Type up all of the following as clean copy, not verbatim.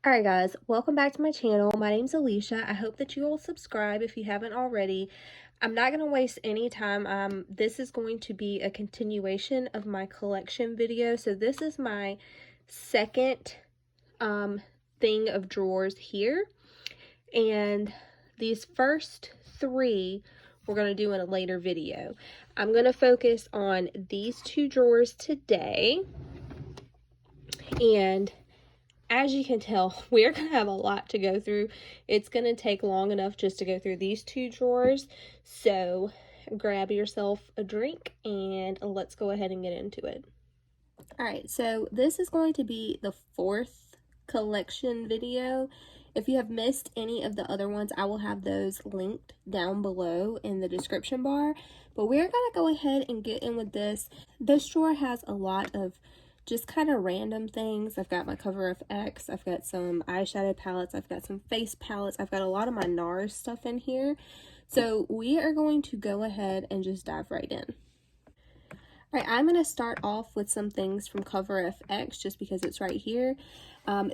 Alright guys, welcome back to my channel. My name's Alicia. I hope that you will subscribe if you haven't already. I'm not going to waste any time. This is going to be a continuation of my collection video. So this is my second thing of drawers here. And these first three we're going to do in a later video. I'm going to focus on these two drawers today. And as you can tell, we're going to have a lot to go through. It's going to take long enough just to go through these two drawers. So grab yourself a drink and let's go ahead and get into it. Alright, so this is going to be the fourth collection video. If you have missed any of the other ones, I will have those linked down below in the description bar. But we're going to go ahead and get in with this. This drawer has a lot of just kind of random things. I've got my Cover FX, I've got some eyeshadow palettes, I've got some face palettes, I've got a lot of my Nars stuff in here. So we are going to go ahead and just dive right in. Alright, I'm going to start off with some things from Cover FX just because it's right here.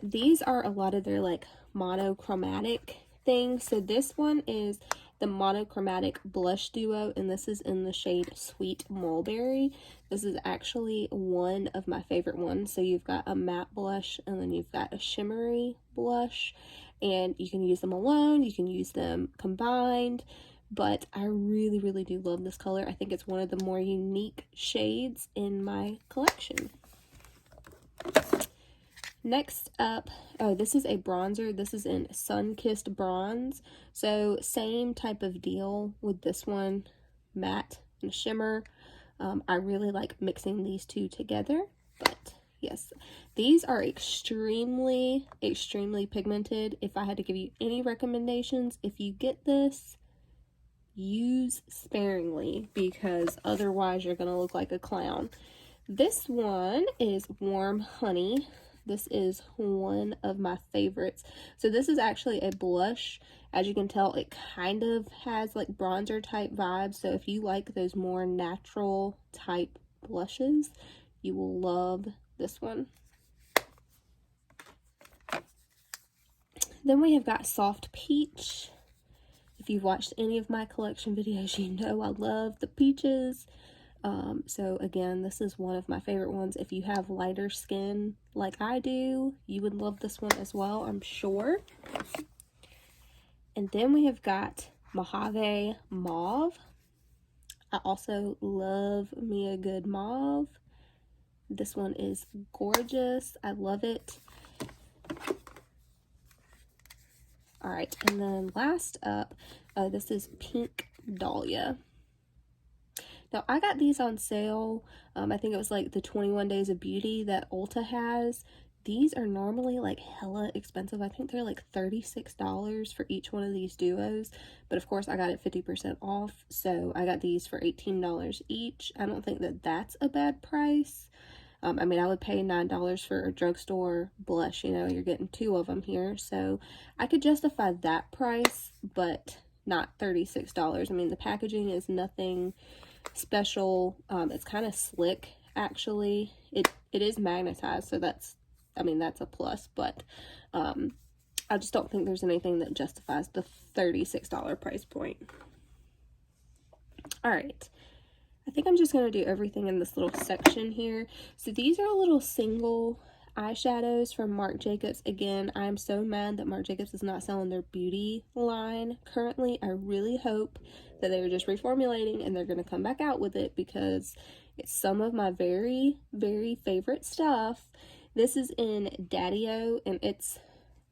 These are a lot of their like monochromatic things. So this one is the Monochromatic Blush Duo, and this is in the shade Sweet Mulberry. This is actually one of my favorite ones. So you've got a matte blush, and then you've got a shimmery blush, and you can use them alone, you can use them combined, but I really, really do love this color. I think it's one of the more unique shades in my collection. Next up, oh, this is a bronzer. This is in Sun-Kissed Bronze. So same type of deal with this one, matte and shimmer. I really like mixing these two together, but yes, these are extremely, extremely pigmented. If I had to give you any recommendations, if you get this, use sparingly because otherwise you're going to look like a clown. This one is Warm Honey. This is one of my favorites. So this is actually a blush. As you can tell, it kind of has like bronzer type vibes. So if you like those more natural type blushes, you will love this one. Then we have got Soft Peach. If you've watched any of my collection videos, you know I love the peaches. So again, this is one of my favorite ones. If you have lighter skin like I do, you would love this one as well, I'm sure. And then we have got Mojave Mauve. I also love me a good mauve. This one is gorgeous. I love it. Alright, and then last up, this is Pink Dahlia. Now, I got these on sale. I think it was like the 21 Days of Beauty that Ulta has. These are normally like hella expensive. I think they're like $36 for each one of these duos. But of course, I got it 50% off. So I got these for $18 each. I don't think that that's a bad price. I mean, I would pay $9 for a drugstore blush. You know, you're getting two of them here. So I could justify that price, but not $36. I mean, the packaging is nothing special. It's kind of slick, actually. It is magnetized, so that's, I mean, that's a plus, but I just don't think there's anything that justifies the $36 price point. Alright, I think I'm just going to do everything in this little section here. So these are little single eyeshadows from Marc Jacobs. Again, I'm so mad that Marc Jacobs is not selling their beauty line currently. I really hope that they're just reformulating and they're going to come back out with it because it's some of my very, very favorite stuff. This is in Dahlia and it's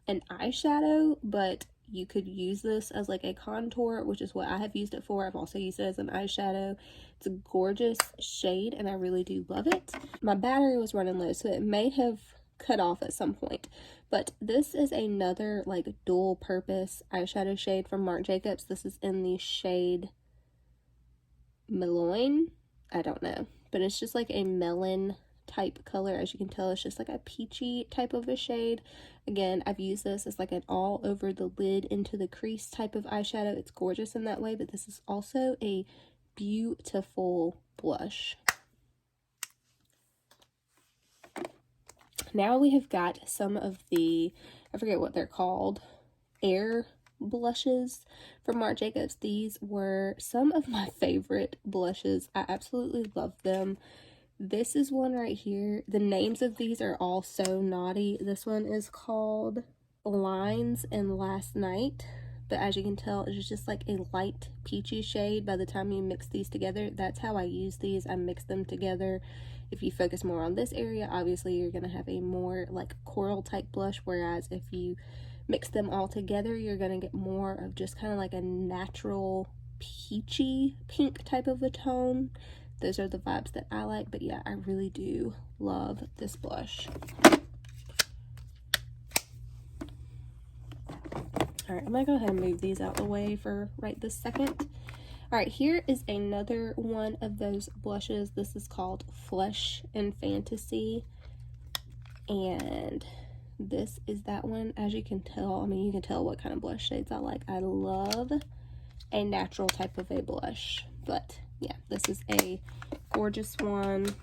an eyeshadow, but you could use this as like a contour, which is what I have used it for. I've also used it as an eyeshadow. It's a gorgeous shade and I really do love it. My battery was running low, so it may have cut off at some point, but this is another like dual purpose eyeshadow shade from Marc Jacobs. This is in the shade Meloin. I don't know, but it's just like a melon type color. As you can tell, it's just like a peachy type of a shade. Again, I've used this as like an all over the lid into the crease type of eyeshadow. It's gorgeous in that way, but this is also a beautiful blush. Now we have got some of the I forget what they're called, Air blushes from Marc Jacobs. These were some of my favorite blushes. I absolutely love them. This is one right here. The names of these are all so naughty. This one is called Lines and Last Night, but as you can tell, it's just like a light peachy shade. By the time you mix these together, that's how I use these. I mix them together. If you focus more on this area, obviously you're going to have a more like coral type blush, whereas if you mix them all together, you're going to get more of just kind of like a natural peachy pink type of a tone. Those are the vibes that I like, but yeah, I really do love this blush. All right, I'm gonna go ahead and move these out the way for right this second. All right, here is another one of those blushes. This is called Flesh and Fantasy, and this is that one. As you can tell, I mean, you can tell what kind of blush shades I like. I love a natural type of a blush, but yeah, this is a gorgeous one.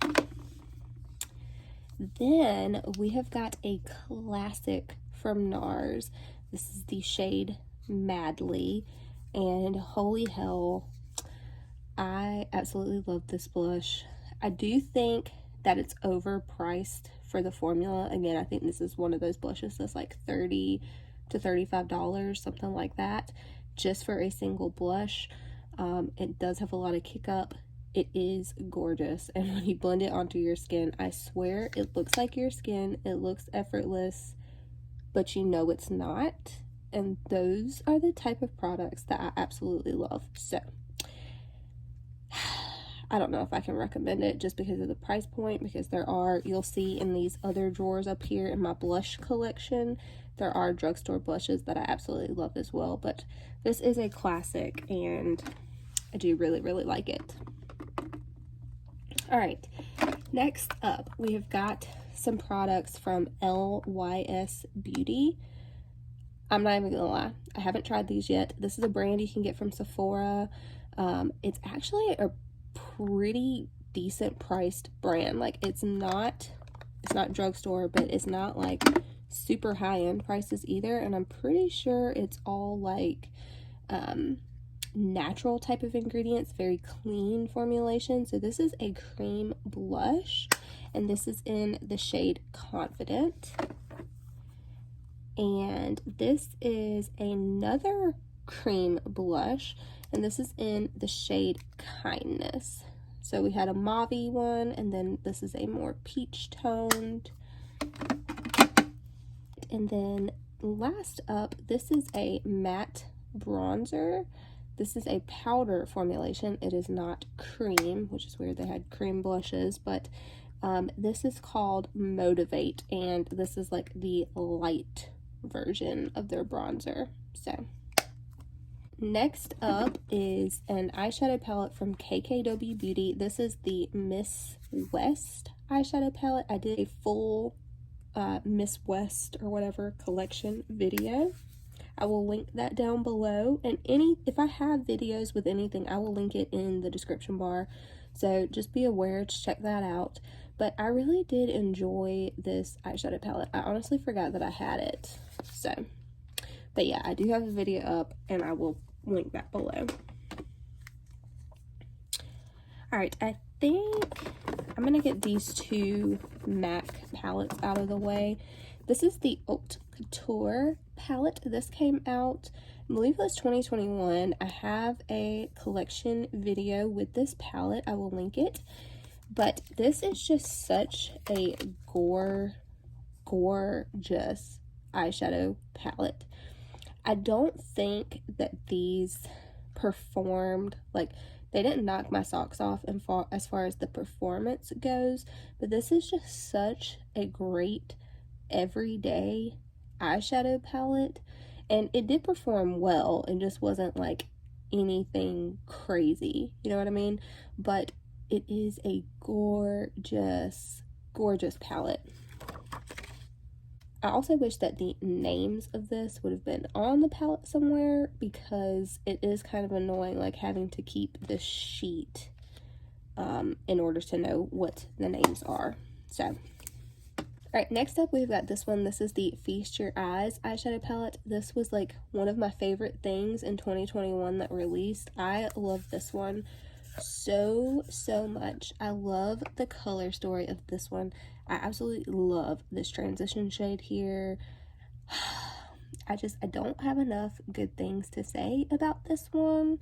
Then we have got a classic from Nars. This is the shade Madly, and holy hell, I absolutely love this blush. I do think that it's overpriced for the formula. Again, I think this is one of those blushes that's like $30 to $35, something like that, just for a single blush. It does have a lot of kick up. It is gorgeous, and when you blend it onto your skin, I swear it looks like your skin. It looks effortless, but you know it's not. And those are the type of products that I absolutely love. So I don't know if I can recommend it just because of the price point, because there are, you'll see in these other drawers up here in my blush collection, there are drugstore blushes that I absolutely love as well, but this is a classic and I do really, really like it. All right, next up, we have got some products from LYS Beauty. I'm not even gonna lie, I haven't tried these yet. This is a brand you can get from Sephora. It's actually a pretty decent priced brand. Like, it's not drugstore, but it's not like super high-end prices either, and I'm pretty sure it's all like natural type of ingredients, very clean formulation. So this is a cream blush, and this is in the shade Confident, and this is another cream blush, and this is in the shade Kindness. So we had a mauve one, and then this is a more peach toned. And then last up, this is a matte bronzer. This is a powder formulation. It is not cream, which is weird. They had cream blushes, but this is called Motivate, and this is like the light version of their bronzer. So next up is an eyeshadow palette from Kkw Beauty. This is the Miss West eyeshadow palette. I did a full Miss West or whatever collection video. I will link that down below, and if I have videos with anything, I will link it in the description bar, so just be aware to check that out. But I really did enjoy this eyeshadow palette. I honestly forgot that I had it. So, but yeah, I do have a video up, and I will link that below. All right, I think I'm gonna get these two MAC palettes out of the way. This is the Haute Couture palette. This came out, I believe it was 2021. I have a collection video with this palette. I will link it. But this is just such a gorgeous eyeshadow palette. I don't think that these performed, like, they didn't knock my socks off as far as the performance goes, but this is just such a great everyday eyeshadow palette, and it did perform well. It just wasn't like anything crazy, you know what I mean? But it is a gorgeous palette. I also wish that the names of this would have been on the palette somewhere, because it is kind of annoying, like, having to keep the sheet in order to know what the names are. So, Alright, next up we've got this one. This is the Feast Your Eyes eyeshadow palette. This was like one of my favorite things in 2021 that released. I love this one so much. I love the color story of this one. I absolutely love this transition shade here. I don't have enough good things to say about this one.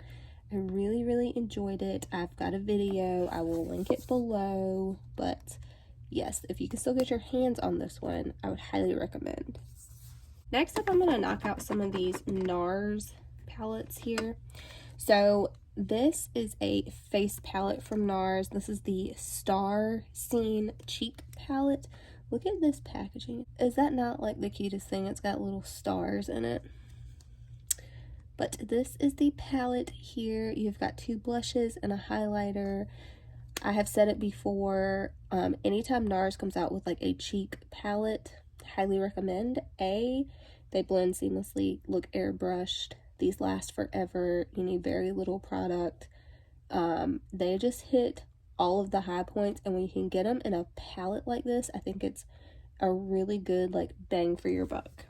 I really enjoyed it. I've got a video. I will link it below, but yes, if you can still get your hands on this one, I would highly recommend. Next up, I'm going to knock out some of these Nars palettes here. So this is a face palette from Nars. This is the Star Scene Cheek palette. Look at this packaging. Is that not like the cutest thing? It's got little stars in it. But this is the palette here. You've got 2 blushes and a highlighter. I have said it before, anytime Nars comes out with like a cheek palette, highly recommend. They blend seamlessly, look airbrushed, these last forever, you need very little product. They just hit all of the high points, and when you can get them in a palette like this, I think it's a really good like bang for your buck.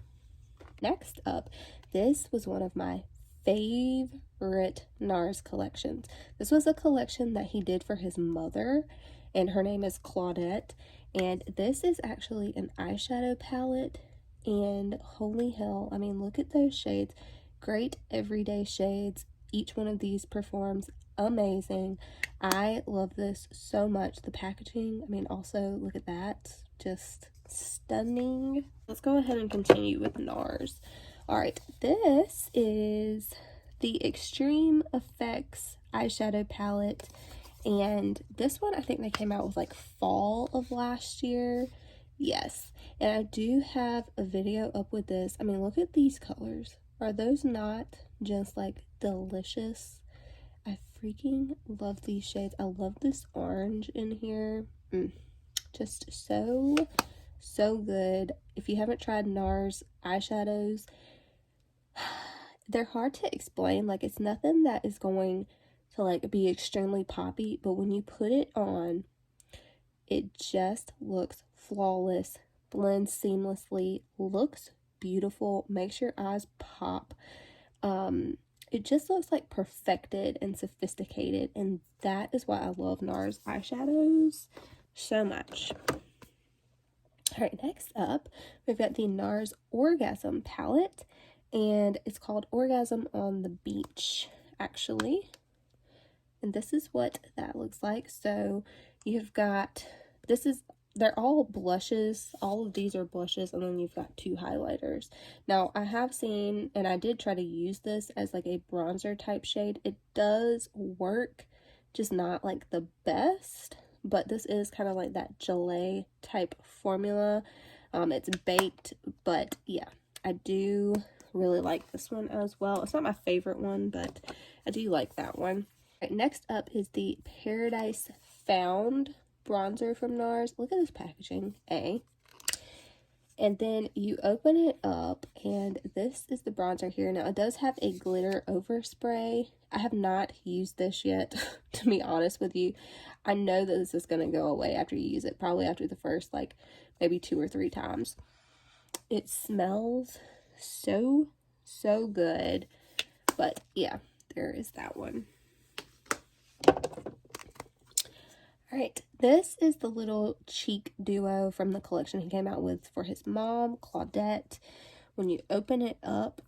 Next up, this was one of my favorite Nars collections. This was a collection that he did for his mother, and her name is Claudette, and this is actually an eyeshadow palette, and holy hell, I mean, look at those shades. Great everyday shades. Each one of these performs amazing. I love this so much. The packaging, I mean, also look at that, just stunning. Let's go ahead and continue with Nars. Alright, this is the Extreme Effects eyeshadow palette, and this one I think they came out with like fall of last year. Yes, and I do have a video up with this. I mean, look at these colors. Are those not just like delicious? I freaking love these shades. I love this orange in here. Just so good. If you haven't tried Nars eyeshadows, they're hard to explain. Like, it's nothing that is going to like be extremely poppy, but when you put it on, it just looks flawless, blends seamlessly, looks beautiful, makes your eyes pop. It just looks like perfected and sophisticated, and that is why I love Nars eyeshadows so much. Alright, next up, we've got the Nars Orgasm palette, and it's called Orgasm on the Beach, actually. And this is what that looks like. So you've got, they're all blushes. All of these are blushes, and then you've got 2 highlighters. Now, I have seen, and I did try to use this as like a bronzer type shade. It does work, just not like the best, but this is kind of like that gelée type formula. It's baked, but yeah, I do really like this one as well. It's not my favorite one, but I do like that one. Right, next up is the Paradise Found bronzer from Nars. Look at this packaging, and then you open it up, and this is the bronzer here. Now, it does have a glitter overspray. I have not used this yet, to be honest with you. I know that this is going to go away after you use it, probably after the first, like, maybe 2 or 3 times. It smells so good, but yeah, there is that one. Alright, this is the little cheek duo from the collection he came out with for his mom, Claudette. When you open it up,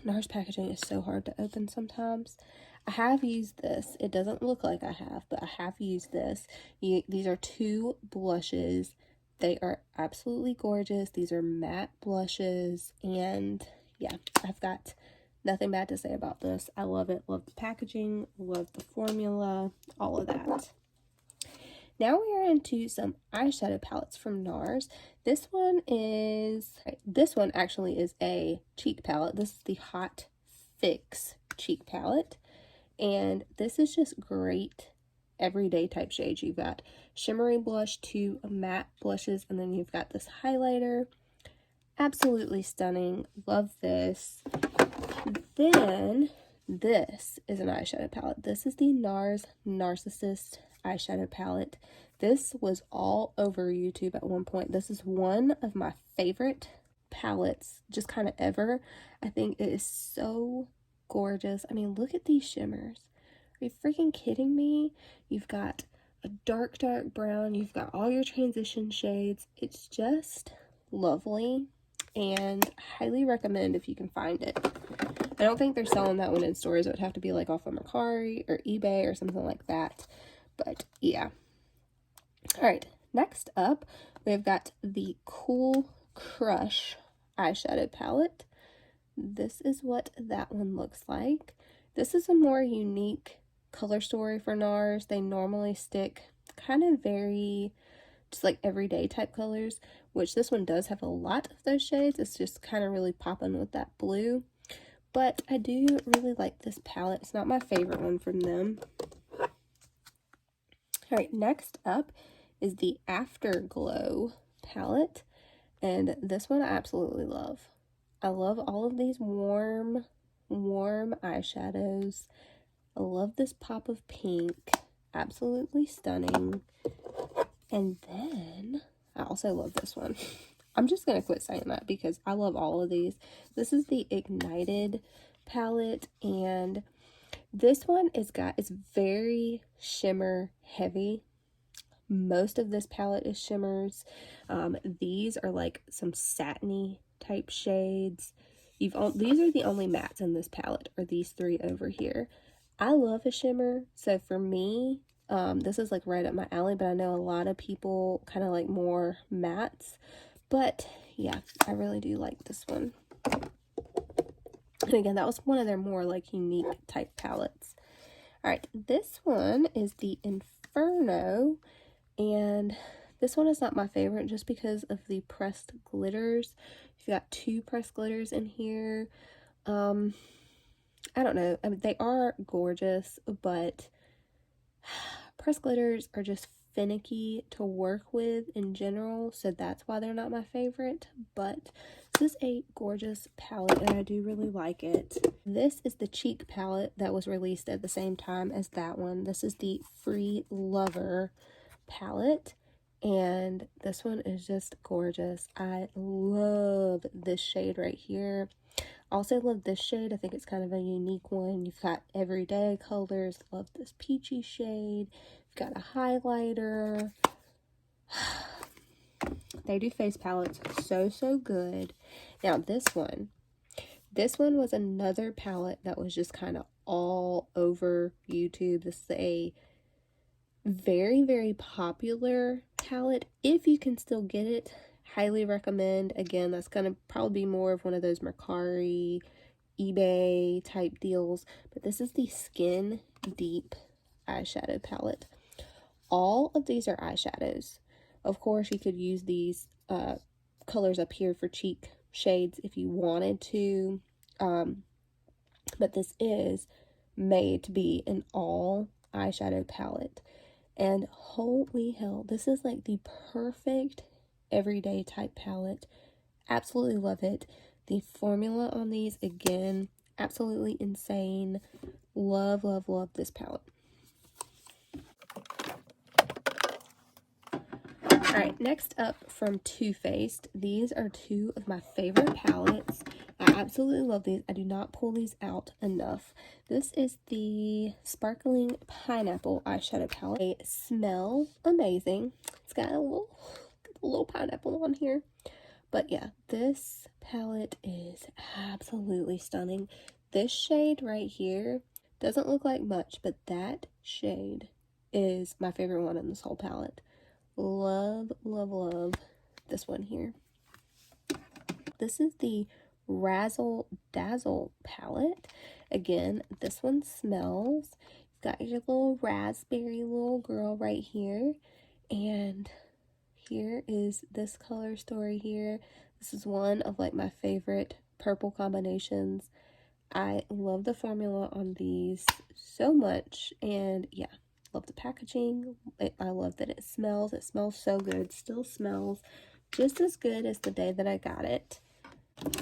Nars packaging is so hard to open sometimes. I have used this. It doesn't look like I have, but I have used this. These are 2 blushes. They are absolutely gorgeous. These are matte blushes, and yeah, I've got nothing bad to say about this. I love it. Love the packaging, love the formula, all of that. Now we are into some eyeshadow palettes from Nars. This one actually is a cheek palette. This is the Hot Fix cheek palette, and this is just great everyday type shades. You've got shimmery blush, 2 matte blushes, and then you've got this highlighter. Absolutely stunning. Love this. Then this is an eyeshadow palette. This is the Nars Narcissist eyeshadow palette. This was all over YouTube at one point. This is one of my favorite palettes just kind of ever. I think it is so gorgeous. I mean, look at these shimmers. Are you freaking kidding me? You've got a dark brown. You've got all your transition shades. It's just lovely, and highly recommend if you can find it. I don't think they're selling that one in stores. It would have to be like off of Mercari or eBay or something like that. But yeah. All right, next up, we've got the Cool Crush eyeshadow palette. This is what that one looks like. This is a more unique color story for Nars. They normally stick kind of very just like everyday type colors, which this one does have a lot of those shades. It's just kind of really popping with that blue. But I do really like this palette. It's not my favorite one from them. All right, next up is the Afterglow palette. And this one I absolutely love. I love all of these warm eyeshadows. I love this pop of pink. Absolutely stunning. And then I also love this one. I'm just going to quit saying that because I love all of these. This is the Ignited palette, and this one it's very shimmer heavy. Most of this palette is shimmers. These are like some satiny type shades. These are the only mattes in this palette, are these three over here. I love a shimmer, so for me, this is like right up my alley, but I know a lot of people kind of like more mattes. But yeah, I really do like this one. And again, that was one of their more like unique type palettes. All right, this one is the Inferno, and this one is not my favorite just because of the pressed glitters. You've got two pressed glitters in here. I don't know. I mean, they are gorgeous, but pressed glitters are just finicky to work with in general, so that's why they're not my favorite. But this is a gorgeous palette, and I do really like it. This is the Cheek palette that was released at the same time as that one. This is the Free Lover palette, and this one is just gorgeous. I love this shade right here. Also love this shade. I think it's kind of a unique one. You've got everyday colors. Love this peachy shade. You've got a highlighter. They do face palettes so good. Now this one was another palette that was just kind of all over YouTube. This is a very popular palette. If you can still get it, highly recommend. Again, that's gonna probably be more of one of those Mercari, eBay type deals. But this is the Skin Deep eyeshadow palette. All of these are eyeshadows. Of course, you could use these colors up here for cheek shades if you wanted to. But this is made to be an all eyeshadow palette. And holy hell, this is like the perfect everyday type palette. Absolutely love it. The formula on these, again, absolutely insane. Love this palette. Alright, next up from Too Faced. These are two of my favorite palettes. I absolutely love these. I do not pull these out enough. This is the Sparkling Pineapple eyeshadow palette. They smell amazing. It's got a little pineapple on here. But yeah, this palette is absolutely stunning. This shade right here doesn't look like much, but that shade is my favorite one in this whole palette. Love this one here. This is the Razzle Dazzle palette. Again, this one smells. You've got your little raspberry little girl right here. And here is this color story here. This is one of like my favorite purple combinations. I love the formula on these so much. And yeah, love the packaging. I love that it smells. It smells so good. Still smells just as good as the day that I got it.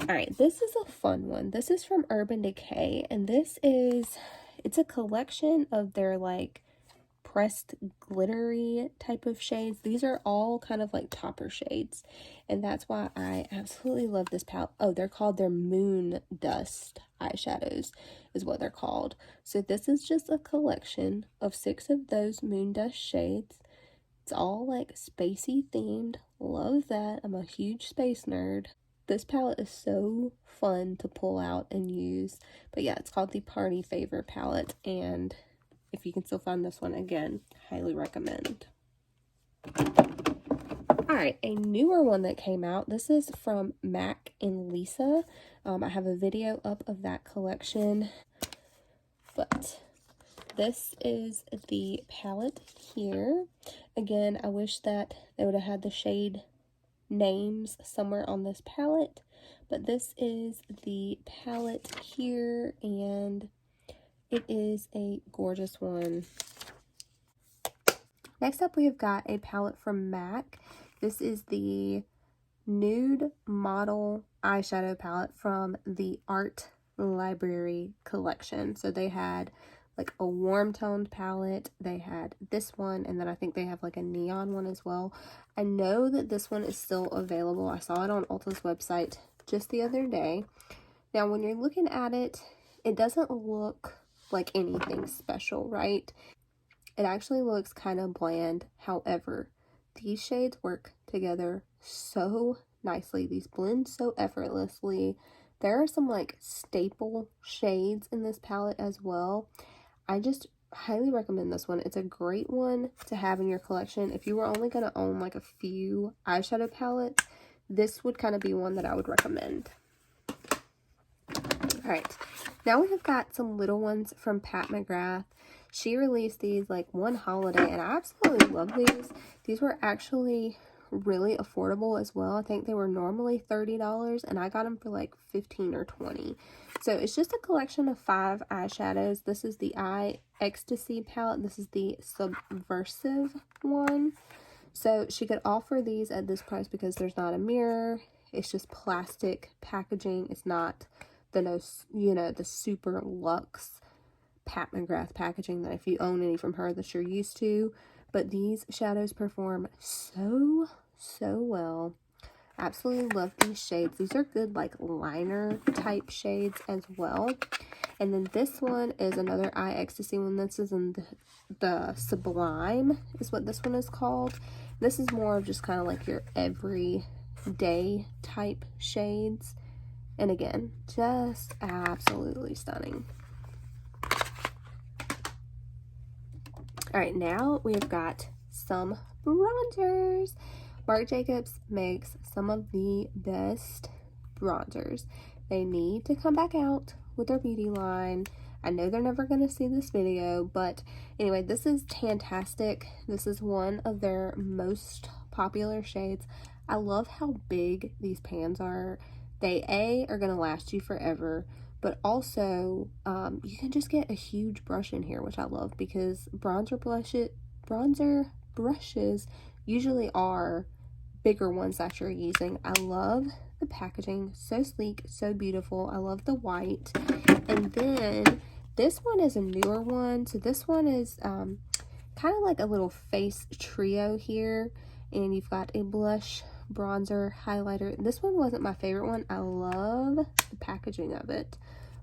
Alright, this is a fun one. This is from Urban Decay, and it's a collection of their like pressed glittery type of shades. These are all kind of like topper shades, and that's why I absolutely love this palette. Oh, they're called their Moon Dust eyeshadows is what they're called. So this is just a collection of 6 of those Moon Dust shades. It's all like spacey themed. Love that. I'm a huge space nerd. This palette is so fun to pull out and use. But yeah, it's called the Party Favor palette, and if you can still find this one, again, highly recommend. Alright, a newer one that came out. This is from Mac and Lisa. I have a video up of that collection. But this is the palette here. Again, I wish that they would have had the shade names somewhere on this palette. But this is the palette here, and it is a gorgeous one. Next up, we have got a palette from MAC. This is the Nude Model Eyeshadow Palette from the Art Library collection. So they had like a warm toned palette, they had this one, and then I think they have like a neon one as well. I know that this one is still available. I saw it on Ulta's website just the other day. Now, when you're looking at it, it doesn't look like anything special, right? It actually looks kind of bland. However, these shades work together so nicely. These blend so effortlessly. There are some like staple shades in this palette as well. I just highly recommend this one. It's a great one to have in your collection. If you were only going to own like a few eyeshadow palettes, this would kind of be one that I would recommend. Alright, now we have got some little ones from Pat McGrath. She released these like one holiday, and I absolutely love these. These were actually really affordable as well. I think they were normally $30, and I got them for like $15 or $20. So it's just a collection of 5 eyeshadows. This is the Eye Ecstasy palette. This is the Subversive one. So she could offer these at this price because there's not a mirror. It's just plastic packaging. It's not the super luxe Pat McGrath packaging that if you own any from her that you're used to. But these shadows perform so well. Absolutely love these shades. These are good like liner type shades as well. And then this one is another Eye Ecstasy one. This is in the Sublime is what this one is called. This is more of just kind of like your everyday type shades. And again, just absolutely stunning. Alright, now we have got some bronzers. Marc Jacobs makes some of the best bronzers. They need to come back out with their beauty line. I know they're never going to see this video, but anyway, this is Tantastic. This is one of their most popular shades. I love how big these pans are. They are going to last you forever, but also you can just get a huge brush in here, which I love because bronzer brushes usually are bigger ones that you're using. I love the packaging, so sleek, so beautiful. I love the white. And then this one is a newer one. So this one is kind of like a little face trio here, and you've got a blush, bronzer, highlighter. This one wasn't my favorite one. I love the packaging of it,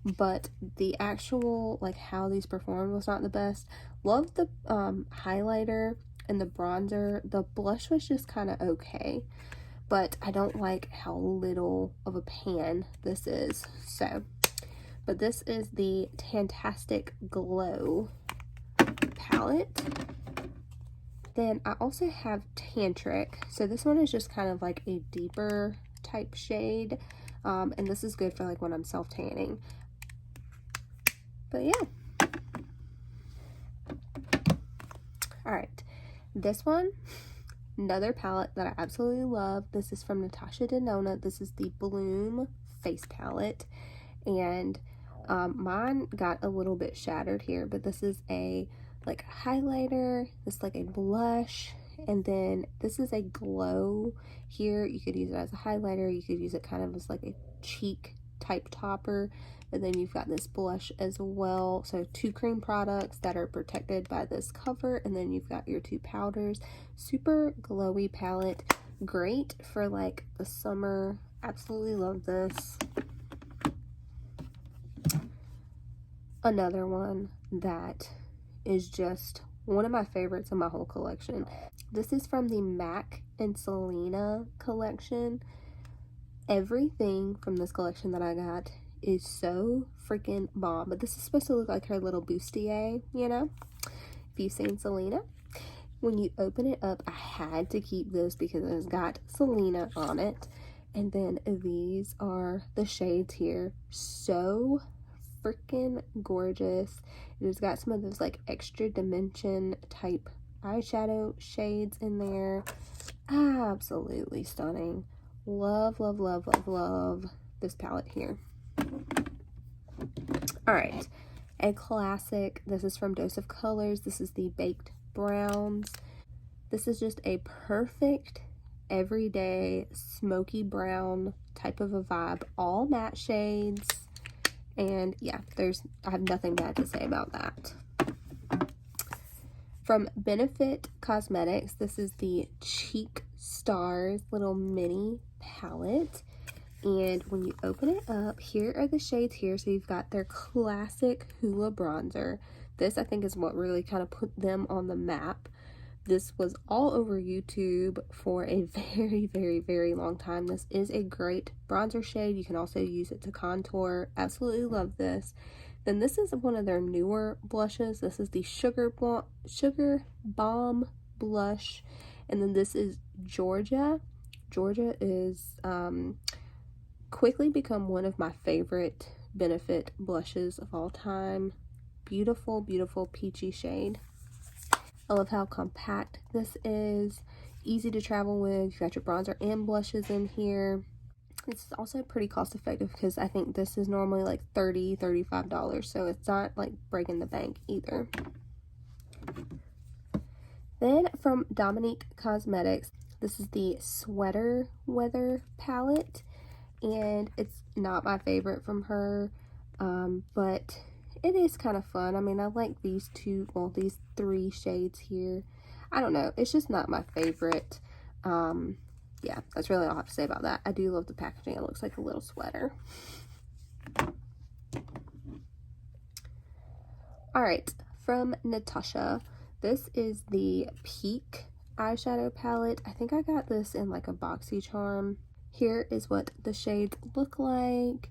but the actual like how these performed was not the best. Love the highlighter and the bronzer. The blush was just kind of okay, but I don't like how little of a pan this is. So, but this is the Tantastic Glow palette. Then I also have Tantric. So this one is just kind of like a deeper type shade, and this is good for like when I'm self-tanning. But yeah. Alright, this one, another palette that I absolutely love. This is from Natasha Denona. This is the Bloom Face Palette, and mine got a little bit shattered here, but this is a like highlighter, this is like a blush, and then this is a glow here. You could use it as a highlighter, you could use it kind of as like a cheek type topper. And then you've got this blush as well. So 2 cream products that are protected by this cover. And then you've got your 2 powders. Super glowy palette. Great for like the summer. Absolutely love this. Another one that is just one of my favorites in my whole collection. This is from the Mac and Selena collection. Everything from this collection that I got is so freaking bomb. But this is supposed to look like her little bustier, you know, if you've seen Selena. When you open it up, I had to keep this because it's got Selena on it. And then these are the shades here. So freaking gorgeous. It's got some of those like extra dimension type eyeshadow shades in there. Absolutely stunning. Love, love, love, love, love this palette here. All right, a classic. This is from Dose of Colors. This is the Baked Browns. This is just a perfect everyday smoky brown type of a vibe. All matte shades. And yeah, I have nothing bad to say about that. From Benefit Cosmetics, this is the Cheek Stars little mini palette. And when you open it up, here are the shades here. So you've got their classic Huda Bronzer. This, I think, is what really kind of put them on the map. This was all over YouTube for a very, very, very long time. This is a great bronzer shade. You can also use it to contour. Absolutely love this. Then this is one of their newer blushes. This is the Sugar Balm blush. And then this is Georgia. Georgia is quickly become one of my favorite Benefit blushes of all time. Beautiful, beautiful peachy shade. I love how compact this is. Easy to travel with. You got your bronzer and blushes in here. It's also pretty cost effective because I think this is normally like $35. So it's not like breaking the bank either. Then from Dominique Cosmetics, this is the Sweater Weather palette. And it's not my favorite from her, but it is kind of fun. I mean, I like these these 3 shades here. I don't know. It's just not my favorite. Yeah, that's really all I have to say about that. I do love the packaging. It looks like a little sweater. All right, from Natasha, this is the Peak eyeshadow palette. I think I got this in like a boxy charm. Here is what the shades look like.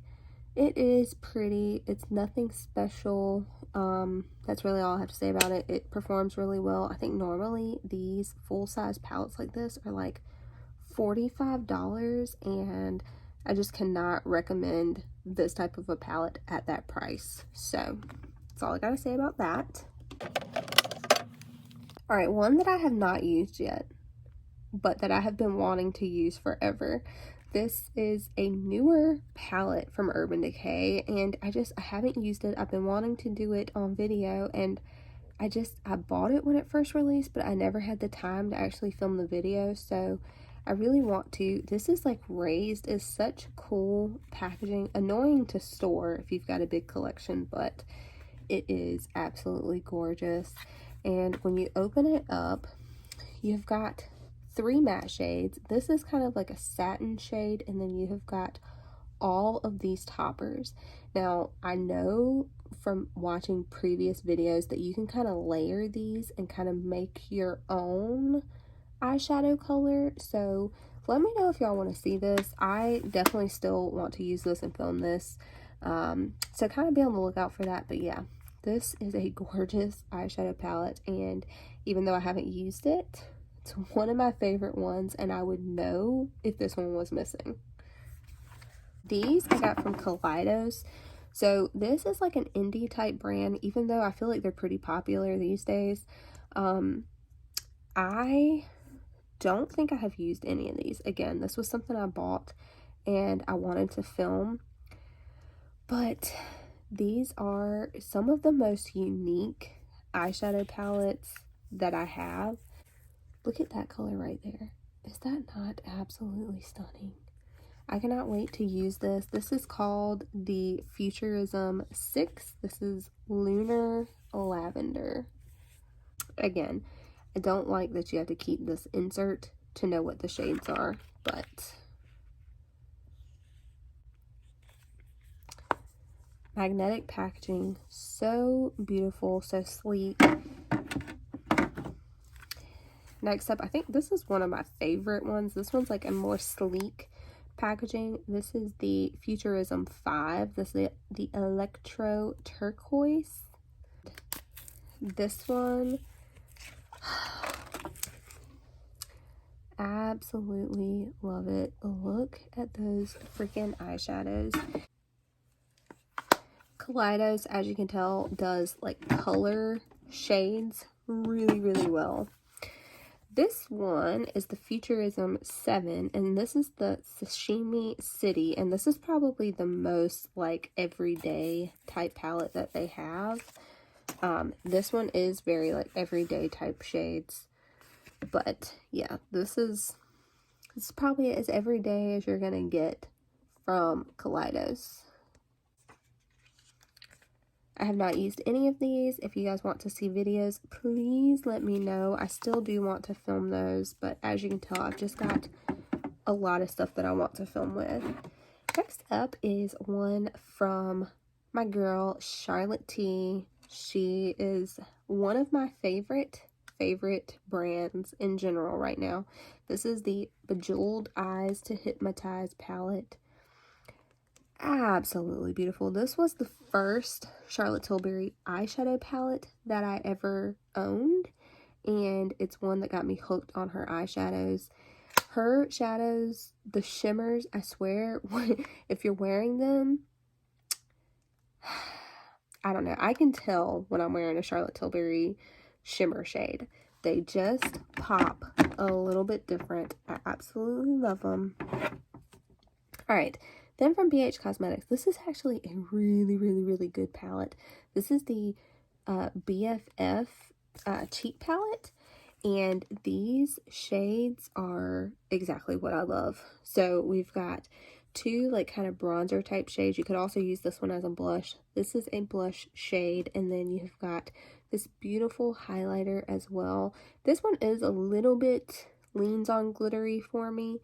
It is pretty. It's nothing special. That's really all I have to say about it. It performs really well. I think normally these full-size palettes like this are like $45, and I just cannot recommend this type of a palette at that price. So that's all I gotta say about that. All right, one that I have not used yet, but that I have been wanting to use forever. This is a newer palette from Urban Decay, and I haven't used it. I've been wanting to do it on video, and I bought it when it first released, but I never had the time to actually film the video, so I really want to. This is like raised. It's such cool packaging. Annoying to store if you've got a big collection, but it is absolutely gorgeous. And when you open it up, you've got 3 matte shades. This is kind of like a satin shade, and then you have got all of these toppers. Now, I know from watching previous videos that you can kind of layer these and kind of make your own eyeshadow color. So let me know if y'all want to see this. I definitely still want to use this and film this. So kind of be on the lookout for that. But yeah, this is a gorgeous eyeshadow palette, and even though I haven't used it, it's one of my favorite ones, and I would know if this one was missing. These I got from Collidos. So this is like an indie type brand, even though I feel like they're pretty popular these days. I don't think I have used any of these. Again, this was something I bought and I wanted to film. But these are some of the most unique eyeshadow palettes that I have. Look at that color right there. Is that not absolutely stunning? I cannot wait to use this. This is called the Futurism 6. This is Lunar Lavender. Again, I don't like that you have to keep this insert to know what the shades are, but magnetic packaging, so beautiful, so sleek. Next up, I think this is one of my favorite ones. This one's like a more sleek packaging. This is the Futurism 5. This is the Electro Turquoise. This one, absolutely love it. Look at those freaking eyeshadows. Collidos, as you can tell, does like color shades really, really well. This one is the Futurism 7, and this is the Sashimi City, and this is probably the most like everyday type palette that they have. This one is very like everyday type shades, but yeah, it's probably as everyday as you're gonna get from Collidos. I have not used any of these. If you guys want to see videos, please let me know. I still do want to film those, but as you can tell, I've just got a lot of stuff that I want to film with. Next up is one from my girl, Charlotte T. She is one of my favorite brands in general right now. This is the Bejeweled Eyes to Hypnotize palette. Absolutely beautiful. This was the first Charlotte Tilbury eyeshadow palette that I ever owned, and it's one that got me hooked on her eyeshadows. Her shadows, the shimmers, I swear, if you're wearing them, I don't know, I can tell when I'm wearing a Charlotte Tilbury shimmer shade. They just pop a little bit different. I absolutely love them. All right. Then from BH Cosmetics, this is actually a really, really, really good palette. This is the BFF cheek palette, and these shades are exactly what I love. So we've got two like kind of bronzer type shades. You could also use this one as a blush. This is a blush shade, and then you've got this beautiful highlighter as well. This one is a little bit leans on glittery for me,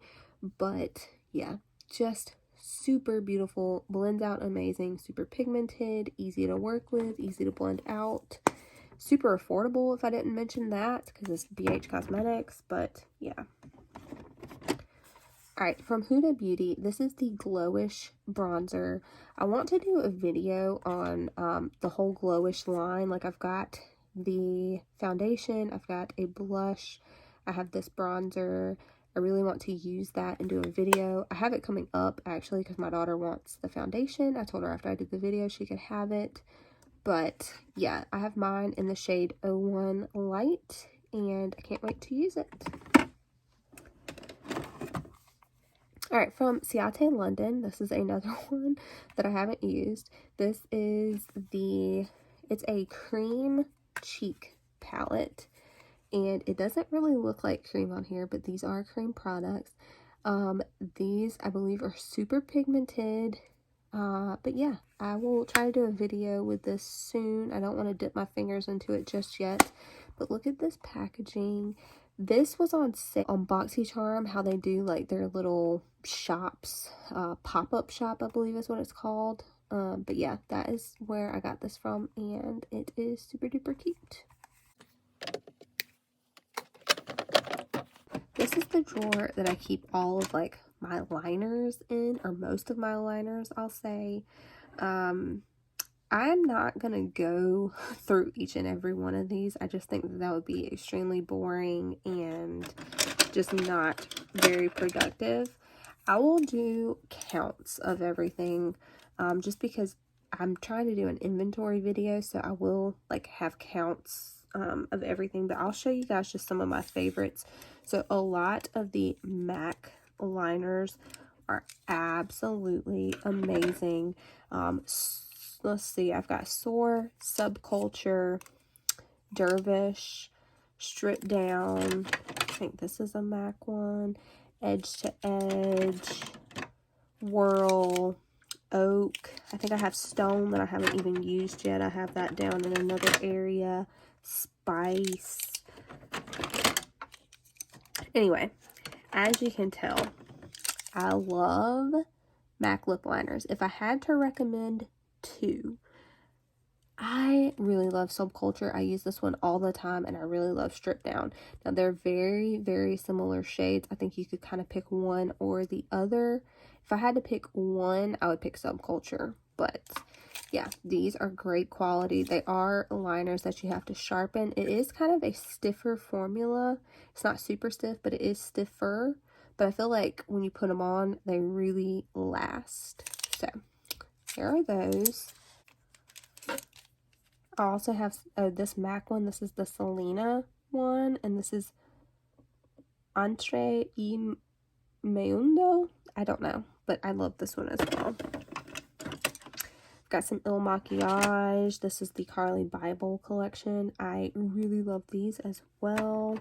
but yeah, just super beautiful, blends out amazing, super pigmented, easy to work with, easy to blend out, super affordable if I didn't mention that because it's BH Cosmetics, but yeah. Alright, from Huda Beauty, this is the Glowish bronzer. I want to do a video on the whole Glowish line. Like, I've got the foundation, I've got a blush, I have this bronzer. I really want to use that and do a video. I have it coming up, actually, because my daughter wants the foundation. I told her after I did the video she could have it. But, yeah, I have mine in the shade 01 Light, and I can't wait to use it. Alright, from Ciate London, this is another one that I haven't used. This is it's a cream cheek palette. And it doesn't really look like cream on here, but these are cream products. These, I believe, are super pigmented. But yeah, I will try to do a video with this soon. I don't want to dip my fingers into it just yet. But look at this packaging. This was on sale on BoxyCharm, how they do like their little shops, pop-up shop, I believe is what it's called. But yeah, that is where I got this from, and it is super duper cute. This is the drawer that I keep all of like my liners in, or most of my liners, I'll say. I'm not gonna go through each and every one of these. I just think that would be extremely boring and just not very productive. I will do counts of everything, just because I'm trying to do an inventory video, so I will like have counts of everything, but I'll show you guys just some of my favorites. So a lot of the MAC liners are absolutely amazing. Let's see, I've got Soar, Subculture, Dervish, Strip Down, I think this is a MAC one, Edge to Edge, Whirl, Oak. I think I have Stone that I haven't even used yet. I have that down in another area. Spice. Anyway, as you can tell, I love MAC lip liners. If I had to recommend two, I really love Subculture. I use this one all the time, and I really love Strip Down. Now, they're very, very similar shades. I think you could kind of pick one or the other. If I had to pick one, I would pick Subculture. But, yeah, these are great quality. They are liners that you have to sharpen. It is kind of a stiffer formula. It's not super stiff, but it is stiffer. But I feel like when you put them on, they really last. So, here are those. I also have this MAC one. This is the Selena one, and this is Entre y Mundo. I don't know, but I love this one as well. Got some Il Maquillage. This is the Carly Bible collection. I really love these as well.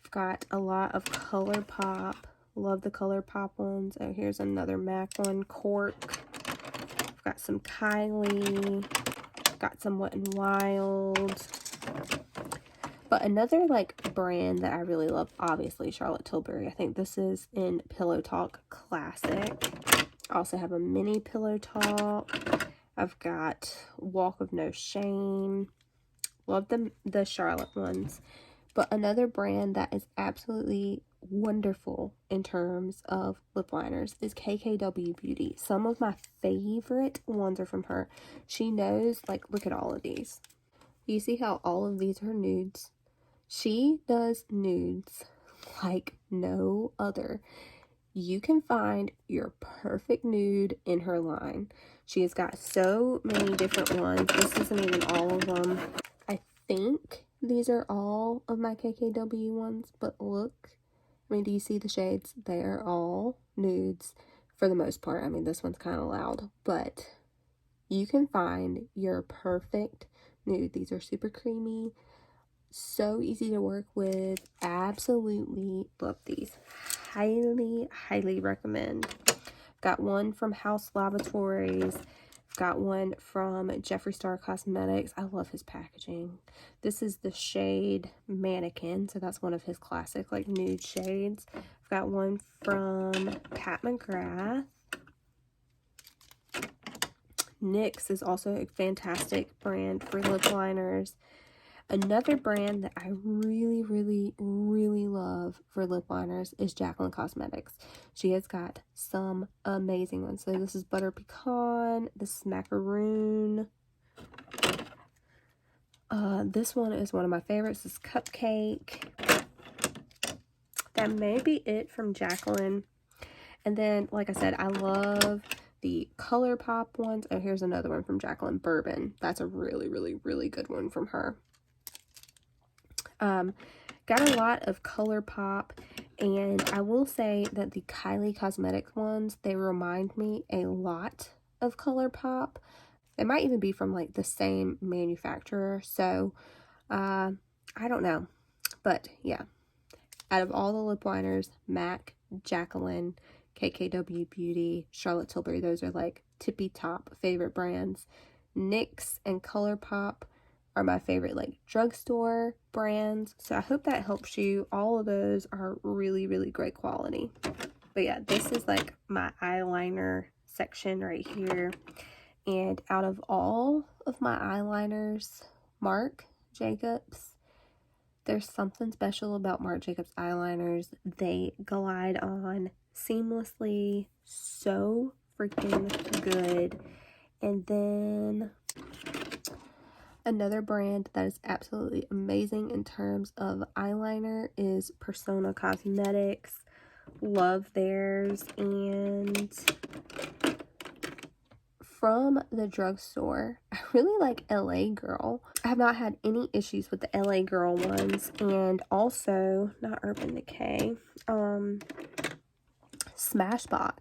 I've got a lot of ColourPop. Love the ColourPop ones. Oh, here's another MAC one. Cork. I've got some Kylie. Got some Wet n Wild. But another like brand that I really love, obviously Charlotte Tilbury. I think this is in Pillow Talk Classic. I also have a mini Pillow Talk. I've got Walk of No Shame. Love the Charlotte ones. But another brand that is absolutely wonderful in terms of lip liners is Kkw Beauty. Some of my favorite ones are from her. She knows, like, look at all of these. You see how all of these are nudes? She does nudes like no other. You can find your perfect nude in her line. She has got so many different ones. This isn't even all of them. I think these are all of my Kkw ones, but look. I mean, do you see the shades? They are all nudes for the most part. I mean, this one's kind of loud, but you can find your perfect nude. These are super creamy, so easy to work with. Absolutely love these. Highly, highly recommend. Got one from House Laboratories. Got one from Jeffree Star Cosmetics. I love his packaging. This is the shade Mannequin, so that's one of his classic like nude shades. I've got one from Pat McGrath. NYX is also a fantastic brand for lip liners. Another brand that I really, really, really love for lip liners is Jacqueline Cosmetics. She has got some amazing ones. So this is Butter Pecan. This is Macaroon. This one is one of my favorites. This is Cupcake. That may be it from Jacqueline. And then, like I said, I love the ColourPop ones. Oh, here's another one from Jacqueline, Bourbon. That's a really, really, really good one from her. Got a lot of ColourPop, and I will say that the Kylie Cosmetics ones, they remind me a lot of ColourPop. They might even be from like the same manufacturer, so I don't know, but yeah, out of all the lip liners, MAC, Jacqueline, Kkw Beauty, Charlotte Tilbury, those are like tippy top favorite brands. NYX and ColourPop are my favorite like drugstore brands, so I hope that helps you. All of those are really, really great quality. But yeah, this is like my eyeliner section right here, and out of all of my eyeliners, Marc Jacobs, there's something special about Marc Jacobs eyeliners. They glide on seamlessly, so freaking good. And then another brand that is absolutely amazing in terms of eyeliner is Persona Cosmetics. Love theirs. And from the drugstore, I really like LA Girl. I have not had any issues with the LA Girl ones. And also, not Urban Decay, Smashbox.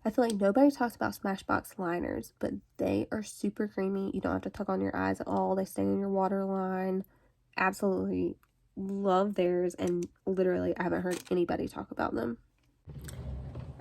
I feel like nobody talks about Smashbox liners, but they are super creamy. You don't have to tug on your eyes at all. They stay in your waterline. Absolutely love theirs, and literally I haven't heard anybody talk about them.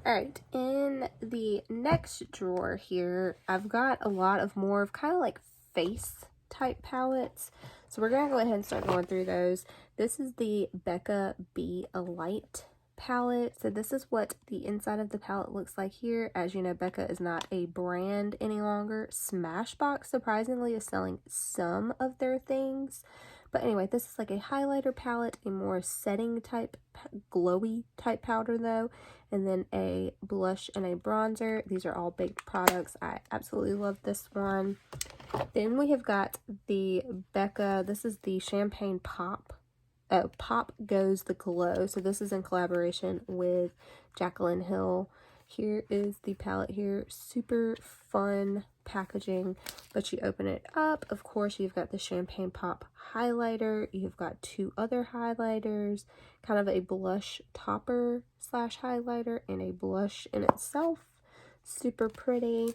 Alright, in the next drawer here, I've got a lot of more of kind of like face type palettes. So we're going to go ahead and start going through those. This is the Becca Be a Light palette. So this is what the inside of the palette looks like here. As you know, Becca is not a brand any longer. Smashbox, surprisingly, is selling some of their things. But anyway, this is like a highlighter palette, a more setting type, glowy type powder though, and then a blush and a bronzer. These are all baked products. I absolutely love this one. Then we have got the Becca, this is the Champagne Pop. Pop Goes the Glow. So this is in collaboration with Jacqueline Hill. Here is the palette here. Super fun packaging, but you open it up. Of course, you've got the Champagne Pop highlighter. You've got two other highlighters, kind of a blush topper slash highlighter, and a blush in itself. Super pretty.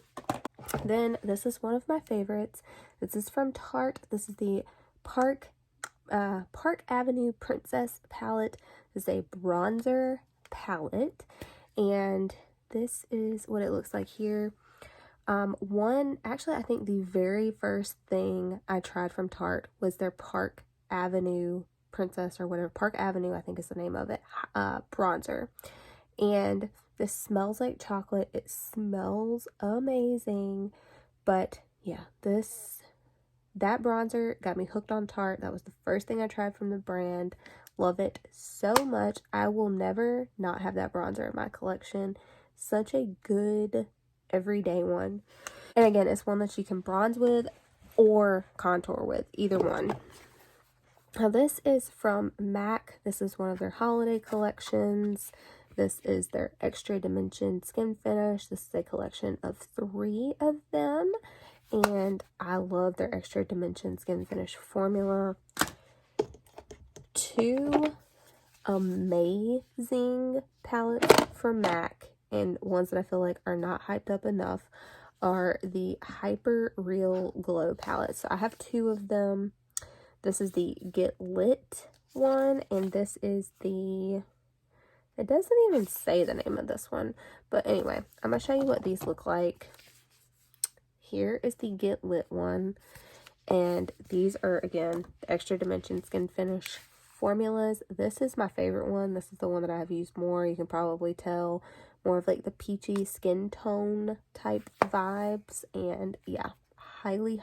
Then this is one of my favorites. This is from Tarte. This is the Park Avenue Princess palette. This is a bronzer palette, and this is what it looks like here. Actually, I think the very first thing I tried from Tarte was their Park Avenue Princess or whatever. Park Avenue, I think is the name of it, bronzer. And this smells like chocolate. It smells amazing. But yeah, that bronzer got me hooked on Tarte. That was the first thing I tried from the brand. Love it so much. I will never not have that bronzer in my collection. Such a good everyday one. And again, it's one that you can bronze with or contour with, either one. Now this is from MAC. This is one of their holiday collections. This is their Extra Dimension Skin Finish. This is a collection of 3 of them. And I love their Extra Dimension Skin Finish formula. 2 amazing palettes from MAC, and ones that I feel like are not hyped up enough, are the Hyper Real Glow palettes. So I have 2 of them. This is the Get Lit one, and this is the, it doesn't even say the name of this one, but anyway, I'm going to show you what these look like. Here is the Get Lit one, and these are, again, the Extra Dimension Skin Finish formulas. This is my favorite one. This is the one that I have used more. You can probably tell, more of like the peachy skin tone type vibes, and yeah, highly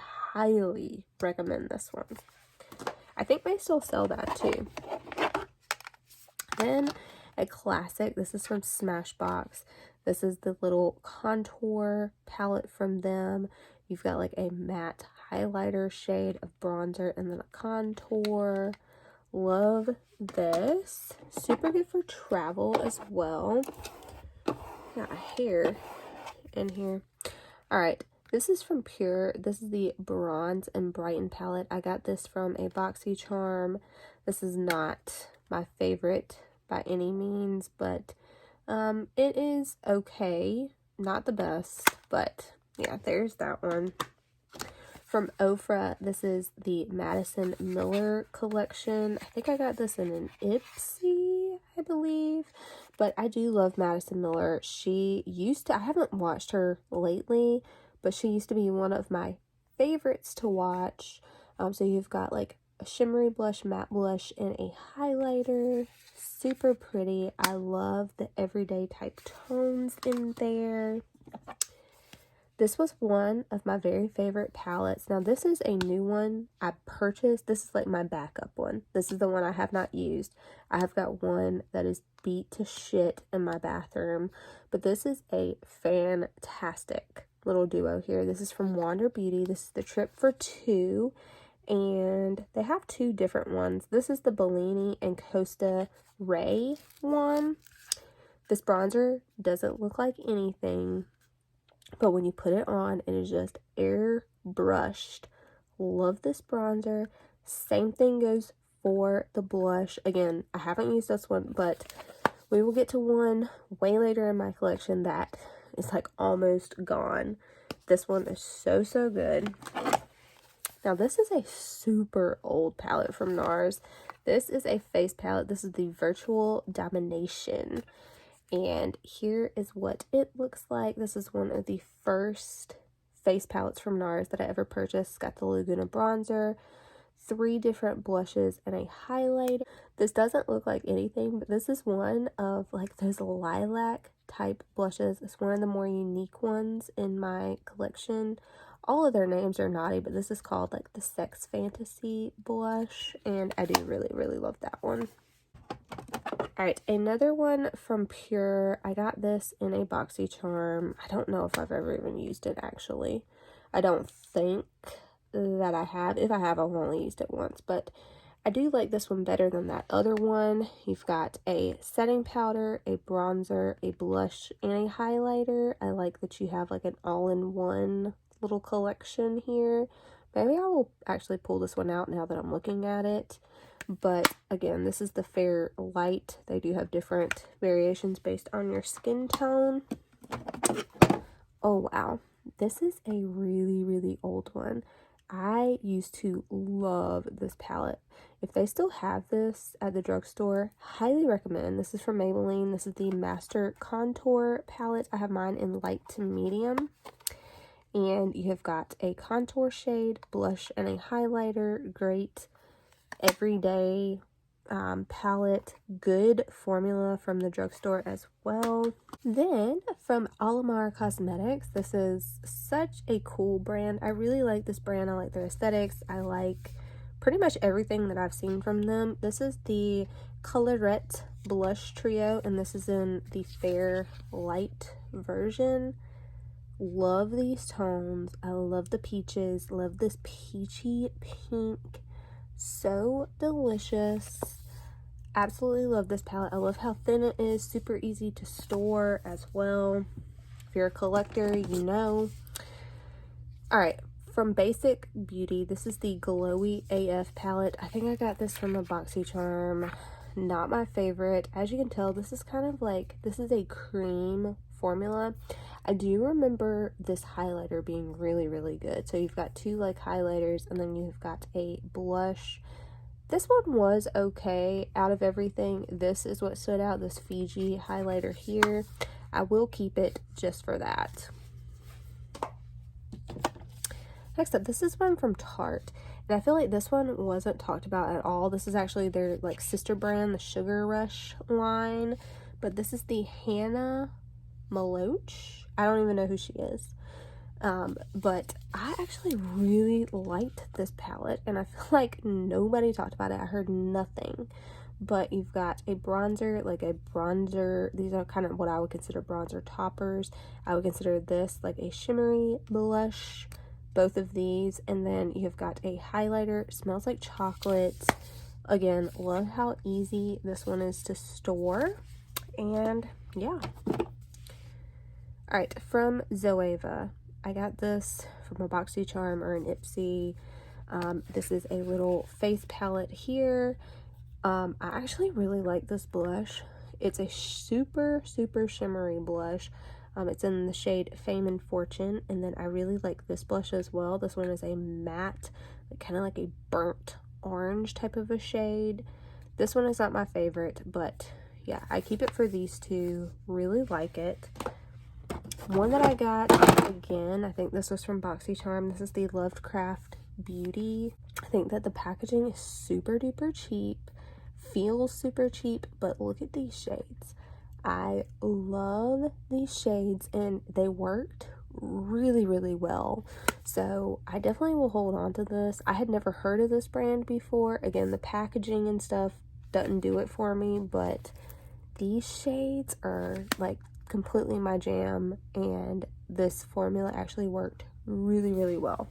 recommend this one. I think they still sell that too. Then a classic, this is from Smashbox. This is the little contour palette from them. You've got like a matte highlighter shade of bronzer and then a contour. Love this. Super good for travel as well. Got a hair in here. Alright, this is from Pure. This is the Bronze and Brighten palette. I got this from a BoxyCharm. This is not my favorite by any means, but it is okay. Not the best, but yeah, there's that one. From Ofra, this is the Madison Miller collection. I think I got this in an Ipsy, I believe. But I do love Madison Miller. She used to, I haven't watched her lately, but she used to be one of my favorites to watch. So you've got like a shimmery blush, matte blush, and a highlighter. Super pretty. I love the everyday type tones in there. This was one of my very favorite palettes. Now, this is a new one I purchased. This is like my backup one. This is the one I have not used. I have got one that is beat to shit in my bathroom. But this is a fantastic little duo here. This is from Wander Beauty. This is the Trip for Two. And they have 2 different ones. This is the Bellini and Costa Ray one. This bronzer doesn't look like anything, but when you put it on, it is just airbrushed. Love this bronzer. Same thing goes for the blush. Again, I haven't used this one, but we will get to one way later in my collection that is like almost gone. This one is so good. Now, this is a super old palette from Nars. This is a face palette. This is the Virtual Domination. And here is what it looks like. This is one of the first face palettes from Nars that I ever purchased. It's got the Laguna Bronzer, 3 different blushes, and a highlighter. This doesn't look like anything, but this is one of like those lilac type blushes. It's one of the more unique ones in my collection. All of their names are naughty, but this is called like the Sex Fantasy blush, and I do really love that one. Alright, another one from Pure. I got this in a BoxyCharm. I don't know if I've ever even used it, actually. I don't think that I have. If I have, I've only used it once, but I do like this one better than that other one. You've got a setting powder, a bronzer, a blush, and a highlighter. I like that you have like an all-in-one little collection here. Maybe I will actually pull this one out now that I'm looking at it. But again, this is the Fair Light. They do have different variations based on your skin tone. Oh wow, this is a really old one. I used to love this palette. If they still have this at the drugstore, highly recommend. This is from Maybelline. This is the Master Contour palette. I have mine in light to medium. And you have got a contour shade, blush, and a highlighter. Great everyday palette. Good formula from the drugstore as well. Then from Alamar Cosmetics, this is such a cool brand. I really like this brand. I like their aesthetics. I like pretty much everything that I've seen from them. This is the Colorette Blush Trio, and this is in the Fair Light version. Love these tones. I love the peaches. Love this peachy pink. So delicious. Absolutely love this palette. I love how thin it is. Super easy to store as well. If you're a collector, you know. Alright, from Basic Beauty, this is the Glowy AF palette. I think I got this from a BoxyCharm. Not my favorite. As you can tell, this is kind of like, this is a cream formula. I do remember this highlighter being really good. So you've got 2 like highlighters, and then you've got a blush. This one was okay. Out of everything, this is what stood out, this Fiji highlighter here. I will keep it just for that. Next up, this is one from Tarte, and I feel like this one wasn't talked about at all. This is actually their like sister brand, the Sugar Rush line, but this is the Hannah Maloche. I don't even know who she is. But I actually really liked this palette, and I feel like nobody talked about it. I heard nothing. But you've got a bronzer, like a bronzer. These are kind of what I would consider bronzer toppers. I would consider this like a shimmery blush, both of these. And then you've got a highlighter. Smells like chocolate. Again, love how easy this one is to store. And yeah. Alright, from Zoeva. I got this from a BoxyCharm or an Ipsy. This is a little face palette here. I actually really like this blush. It's a super shimmery blush. It's in the shade Fame and Fortune, and then I really like this blush as well. This one is a matte, kind of like a burnt orange type of a shade. This one is not my favorite, but yeah, I keep it for these two. Really like it. One that I got, again, I think this was from BoxyCharm. This is the Lovecraft Beauty. I think that the packaging is super duper cheap. Feels super cheap, but look at these shades. I love these shades, and they worked really well. So I definitely will hold on to this. I had never heard of this brand before. Again, the packaging and stuff doesn't do it for me, but these shades are like completely my jam, and this formula actually worked really well.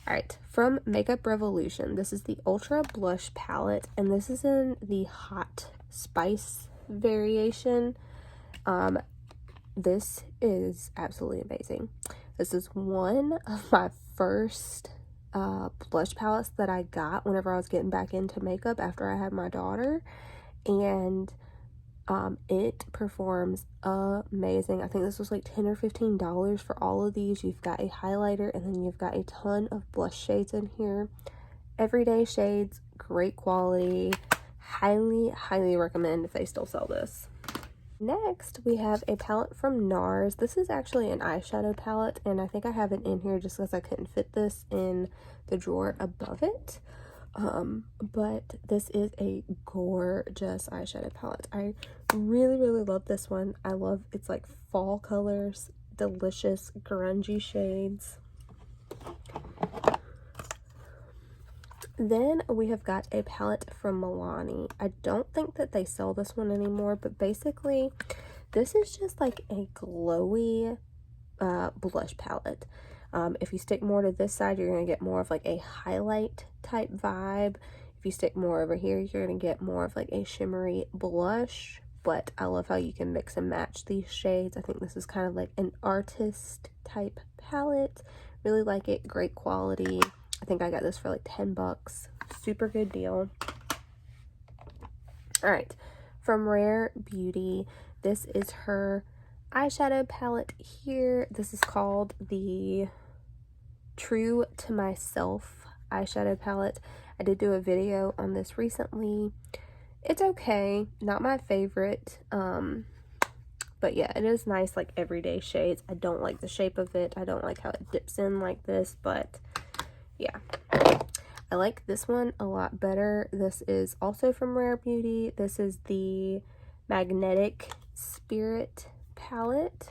Alright, from Makeup Revolution, this is the Ultra Blush Palette, and this is in the Hot Spice variation. This is absolutely amazing. This is one of my first blush palettes that I got whenever I was getting back into makeup after I had my daughter, and it performs amazing. I think this was like $10 or $15 for all of these. You've got a highlighter, and then you've got a ton of blush shades in here. Everyday shades, great quality. highly recommend if they still sell this. Next, we have a palette from Nars. This is actually an eyeshadow palette, and I think I have it in here just because I couldn't fit this in the drawer above it. But this is a gorgeous eyeshadow palette. I really love this one. I love it's like fall colors, delicious grungy shades. Then we have got a palette from Milani. I don't think that they sell this one anymore, but basically this is just like a glowy blush palette. If you stick more to this side, you're going to get more of like a highlight type vibe. If you stick more over here, you're going to get more of like a shimmery blush. But I love how you can mix and match these shades. I think this is kind of like an artist type palette. Really like it. Great quality. I think I got this for like 10 bucks. Super good deal. Alright, from Rare Beauty, this is her eyeshadow palette here. This is called the True to Myself eyeshadow palette. I did do a video on this recently. It's okay. Not my favorite. But yeah, it is nice, like everyday shades. I don't like the shape of it. I don't like how it dips in like this, but yeah, I like this one a lot better. This is also from Rare Beauty. This is the Magnetic Spirit palette.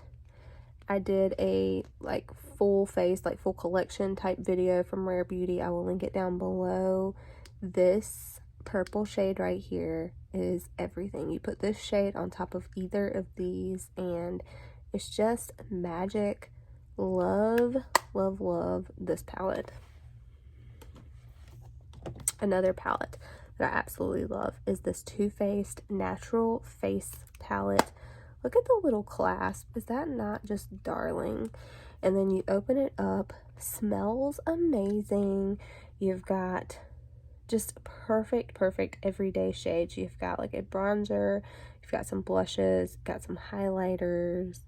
I did a like full face, like full collection type video from Rare Beauty. I will link it down below. This purple shade right here is everything. You put this shade on top of either of these and it's just magic. Love this palette. Another palette that I absolutely love is this Too Faced Natural Face palette. Look at the little clasp. Is that not just darling? And then you open it up. Smells amazing. You've got just perfect everyday shades. You've got like a bronzer. You've got some blushes. Got some highlighters.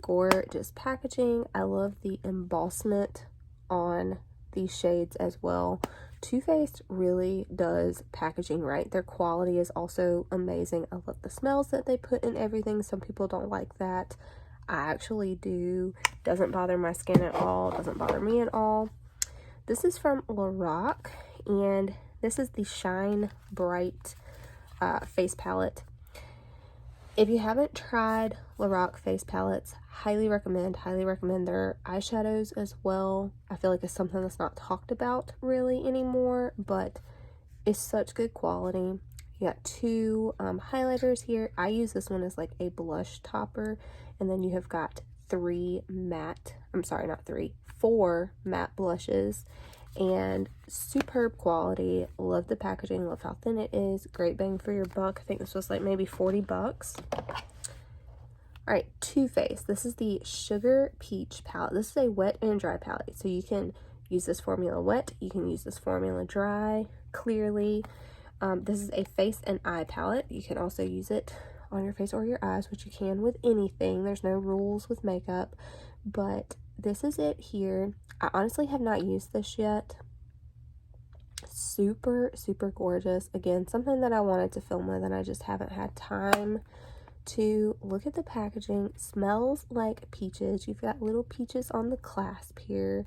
Gorgeous packaging. I love the embossment on these shades as well. Too Faced really does packaging right. Their quality is also amazing. I love the smells that they put in everything. Some people don't like that. I actually do. Doesn't bother my skin at all. Doesn't bother me at all. This is from Lorac, and this is the Shine Bright face palette. If you haven't tried Lorac face palettes, highly recommend their eyeshadows as well. I feel like it's something that's not talked about really anymore, but it's such good4 highlighters here. I use this one as like a blush topper, and then you have got 4 matte blushes, and superb quality. Love the packaging, love how thin it is. Great bang for your buck. I think this was like maybe 40 bucks. Alright, Too Faced. This is the Sugar Peach palette. This is a wet and dry palette, so you can use this formula wet, you can use this formula dry, clearly. This is a face and eye palette. You can also use it on your face or your eyes, which you can with anything. There's no rules with makeup, but this is it here. I honestly have not used this yet. Super gorgeous. Again, something that I wanted to film with and I just haven't had time to. Look at the packaging. Smells like peaches. You've got little peaches on the clasp here.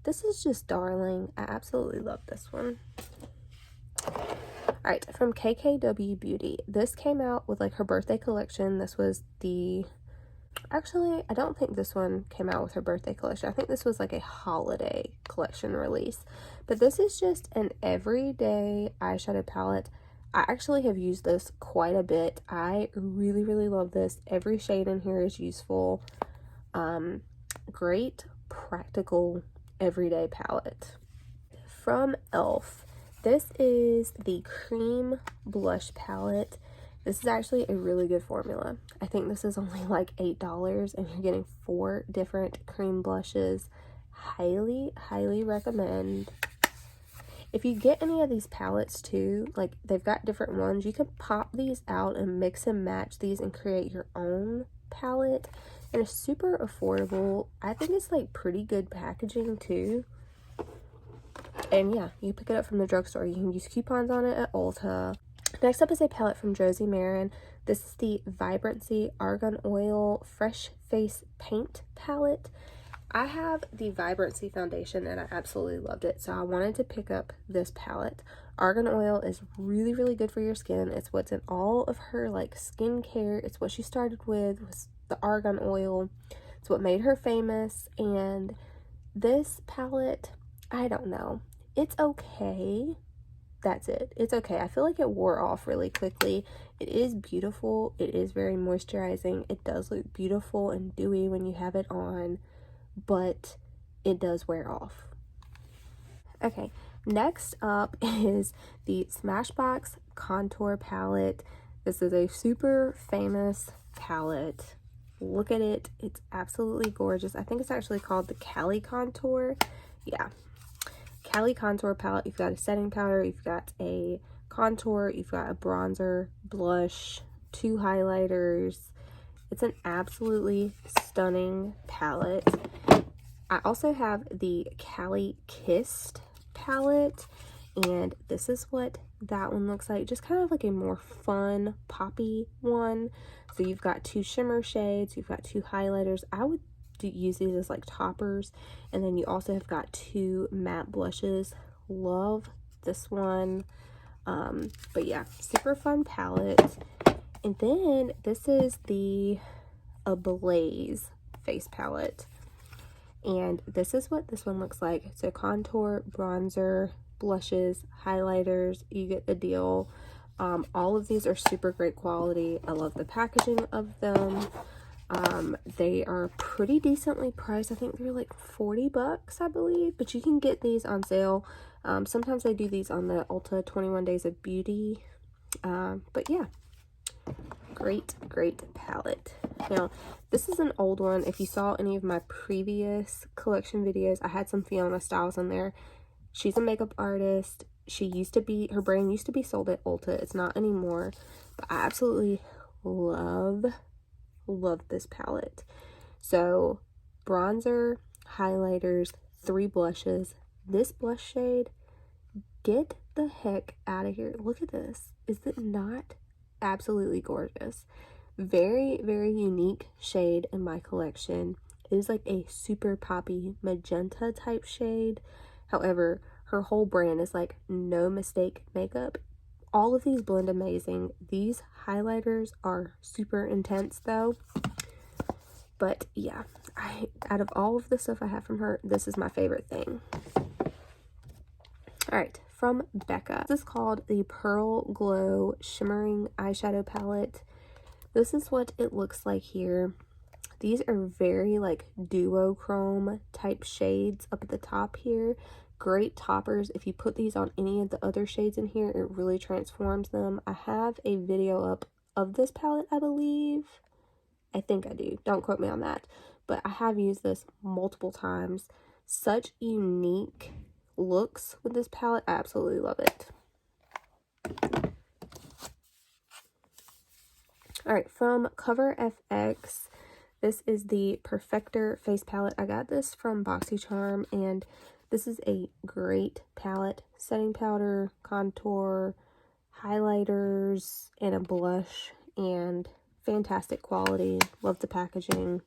This is just darling. I absolutely love this one. Alright, from Kkw Beauty. This came out with like her birthday collection. This was the... Actually, I don't think this one came out with her birthday collection. I think this was like a holiday collection release. But this is just an everyday eyeshadow palette. I actually have used this quite a bit. I really love this. Every shade in here is useful. Great, practical, everyday palette. From e.l.f. This is the Cream Blush Palette. This is actually a really good formula. I think this is only like $8 and you're getting 4 different cream blushes. Highly recommend. If you get any of these palettes too, like they've got different ones, you can pop these out and mix and match these and create your own palette. And it's super affordable. I think it's like pretty good packaging too. And yeah, you pick it up from the drugstore. You can use coupons on it at Ulta. Next up is a palette from Josie Maran. This is the Vibrancy Argan Oil Fresh Face Paint palette. I have the Vibrancy foundation and I absolutely loved it, so I wanted to pick up this palette. Argan oil is really, really good for your skin. It's what's in all of her like skincare. It's what she started with, was the argan oil. It's what made her famous, and this palette, I don't know. It's okay. That's it. It's okay. I feel like it wore off really quickly. It is beautiful. It is very moisturizing. It does look beautiful and dewy when you have it on, but it does wear off. Okay, next up is the Smashbox Contour Palette. This is a super famous palette. Look at it. It's absolutely gorgeous. I think it's actually called the Cali Contour. Yeah. Cali Contour Palette. You've got a setting powder, you've got a contour, you've got a bronzer, blush, 2 highlighters. It's an absolutely stunning palette. I also have the Cali Kissed palette, and this is what that one looks like. Just kind of like a more fun, poppy one. So you've got 2 shimmer shades, you've got 2 highlighters. I would use these as like toppers, and then you also have got 2 matte blushes. Love this one. But yeah, super fun palette. And then this is the Ablaze face palette, and this is what this one looks like. So contour, bronzer, blushes, highlighters, you get the deal. All of these are super great quality. I love the packaging of them. They are pretty decently priced. I think they're like 40 bucks, I believe, but you can get these on sale. Sometimes they do these on the Ulta 21 Days of Beauty. But yeah, great palette. Now, this is an old one. If you saw any of my previous collection videos, I had some Fiona Styles in there. She's a makeup artist. She used to be, her brand used to be sold at Ulta. It's not anymore, but I absolutely love this palette. So bronzer, highlighters, 3 blushes. This blush shade, get the heck out of here. Look at this. Is it not absolutely gorgeous? Very, very unique shade in my collection. It is like a super poppy magenta type shade. However, her whole brand is like no mistake makeup. All of these blend amazing. These highlighters are super intense though. But yeah, out of all of the stuff I have from her, this is my favorite thing. Alright, from Becca. This is called the Pearl Glow Shimmering Eyeshadow Palette. This is what it looks like here. These are very like duochrome type shades up at the top here. Great toppers. If you put these on any of the other shades in here, it really transforms them. I have a video up of this palette, I believe. I think I do. Don't quote me on that. But I have used this multiple times. Such unique looks with this palette. I absolutely love it. Alright, from Cover FX, this is the Perfector face palette. I got this from BoxyCharm, and this is a great palette. Setting powder, contour, highlighters, and a blush, and fantastic quality. Love the packaging.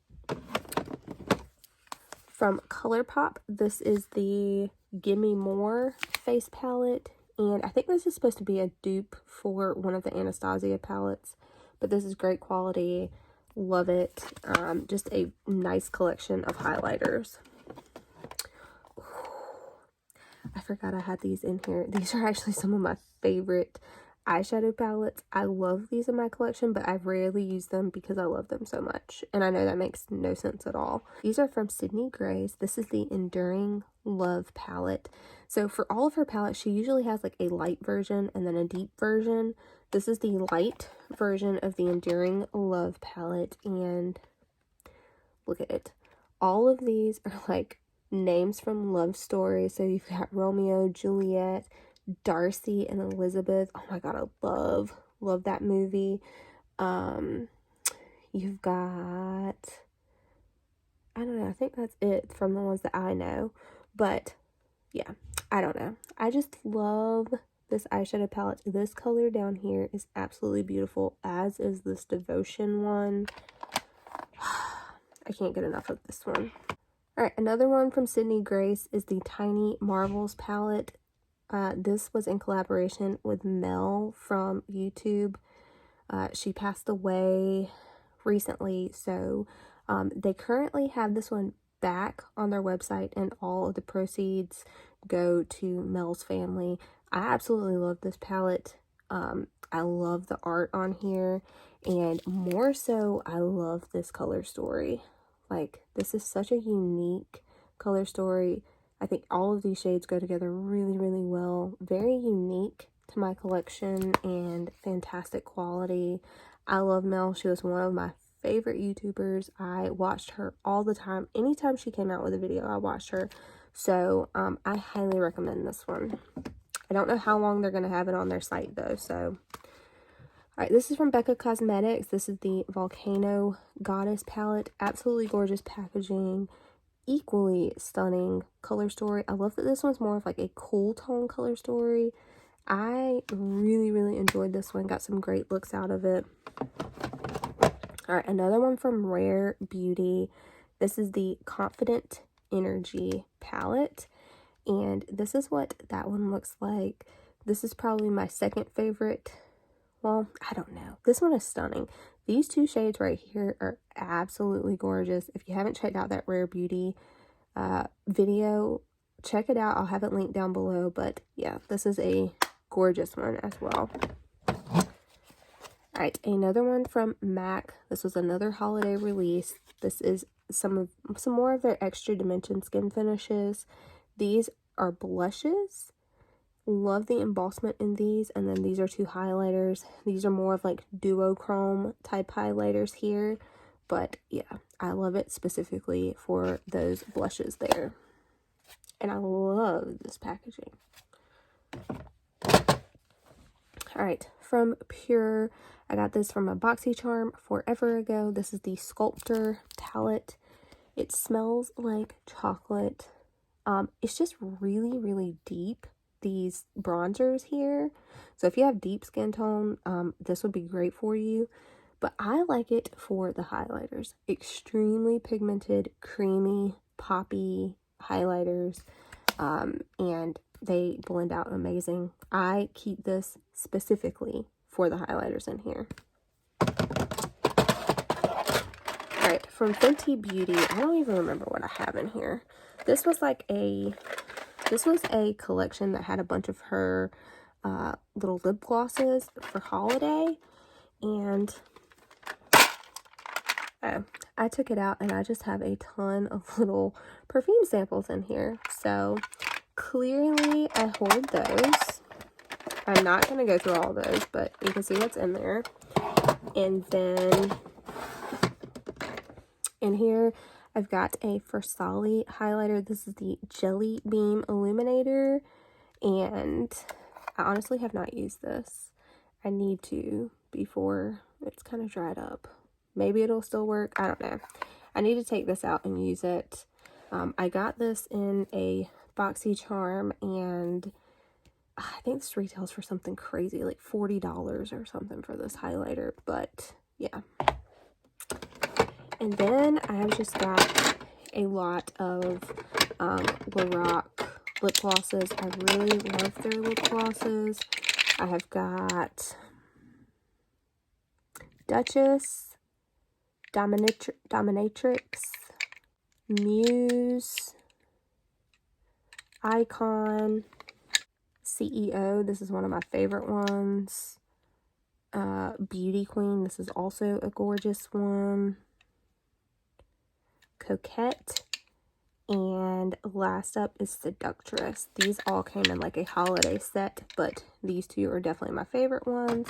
From ColourPop, this is the Gimme More face palette, and I think this is supposed to be a dupe for one of the Anastasia palettes, but this is great quality. Love it. Just a nice collection of highlighters. I forgot I had these in here. These are actually some of my favorite eyeshadow palettes. I love these in my collection, but I rarely use them because I love them so much. And I know that makes no sense at all. These are from Sydney Grace. This is the Enduring Love palette. So for all of her palettes, she usually has like a light version and then a deep version. This is the light version of the Enduring Love palette, and look at it. All of these are like names from love stories. So you've got Romeo, Juliet, Darcy, and Elizabeth. Oh my god, I love that movie. You've got, I don't know, I think that's it from the ones that I know. But yeah, I don't know. I just love this eyeshadow palette. This color down here is absolutely beautiful, as is this Devotion one. I can't get enough of this one. Alright, another one from Sydney Grace is the Tiny Marvels palette. This was in collaboration with Mel from YouTube. She passed away recently, so they currently have this one back on their website, and all of the proceeds go to Mel's family. I absolutely love this palette. I love the art on here, and more so, I love this color story. Like, this is such a unique color story. I think all of these shades go together really, really well. Very unique to my collection and fantastic quality. I love Mel. She was one of my favorite YouTubers. I watched her all the time. Anytime she came out with a video, I watched her. So, I highly recommend this one. I don't know how long they're going to have it on their site, though, so... Alright, this is from Becca Cosmetics. This is the Volcano Goddess palette. Absolutely gorgeous packaging. Equally stunning color story. I love that this one's more of like a cool tone color story. I really, really enjoyed this one. Got some great looks out of it. Alright, another one from Rare Beauty. This is the Confident Energy palette. And this is what that one looks like. This is probably my second favorite. Well, I don't know. This one is stunning. These two shades right here are absolutely gorgeous. If you haven't checked out that Rare Beauty video, check it out. I'll have it linked down below. But yeah, this is a gorgeous one as well. Alright, another one from MAC. This was another holiday release. This is some more of their Extra Dimension skin finishes. These are blushes. Love the embossment in these, and then these are two highlighters. These are more of like duochrome type highlighters here, but yeah, I love it specifically for those blushes there. And I love this packaging. Alright, from Pure, I got this from a BoxyCharm forever ago. This is the Sculptor Palette. It smells like chocolate. It's just really, really deep, these bronzers here. So if you have deep skin tone, this would be great for you. But I like it for the highlighters. Extremely pigmented, creamy, poppy highlighters. And they blend out amazing. I keep this specifically for the highlighters in here. Alright, from Fenty Beauty, I don't even remember what I have in here. This was a collection that had a bunch of her little lip glosses for holiday, and I took it out and I just have a ton of little perfume samples in here. So clearly I hoard those. I'm not going to go through all those, but you can see what's in there. And then in here I've got a Versali highlighter. This is the Jelly Beam Illuminator, and I honestly have not used this. I need to before it's kind of dried up. Maybe it'll still work. I don't know. I need to take this out and use it. I got this in a BoxyCharm, and I think this retails for something crazy, like $40 or something for this highlighter, but yeah. And then I have just got a lot of Lorac lip glosses. I really love their lip glosses. I have got Duchess, Dominatrix, Muse, Icon, CEO. This is one of my favorite ones. Beauty Queen. This is also a gorgeous one. Coquette, and last up is Seductress. These all came in like a holiday set, but these two are definitely my favorite ones.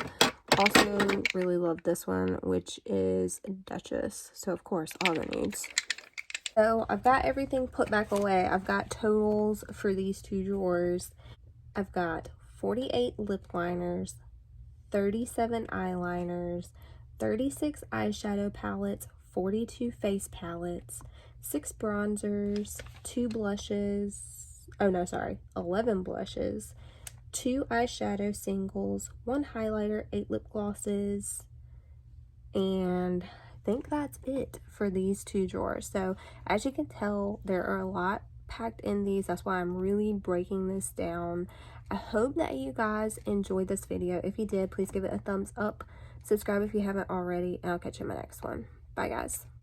Also really love this one, which is Duchess. So of course, all the nudes. So I've got everything put back away. I've got totals for these two drawers. I've got 48 lip liners, 37 eyeliners, 36 eyeshadow palettes, 42 face palettes, 6 bronzers, 2 blushes, 11 blushes, 2 eyeshadow singles, 1 highlighter, 8 lip glosses, and I think that's it for these 2 drawers. So as you can tell, there are a lot packed in these. That's why I'm really breaking this down. I hope that you guys enjoyed this video. If you did, please give it a thumbs up. Subscribe if you haven't already, and I'll catch you in my next one. Bye, guys.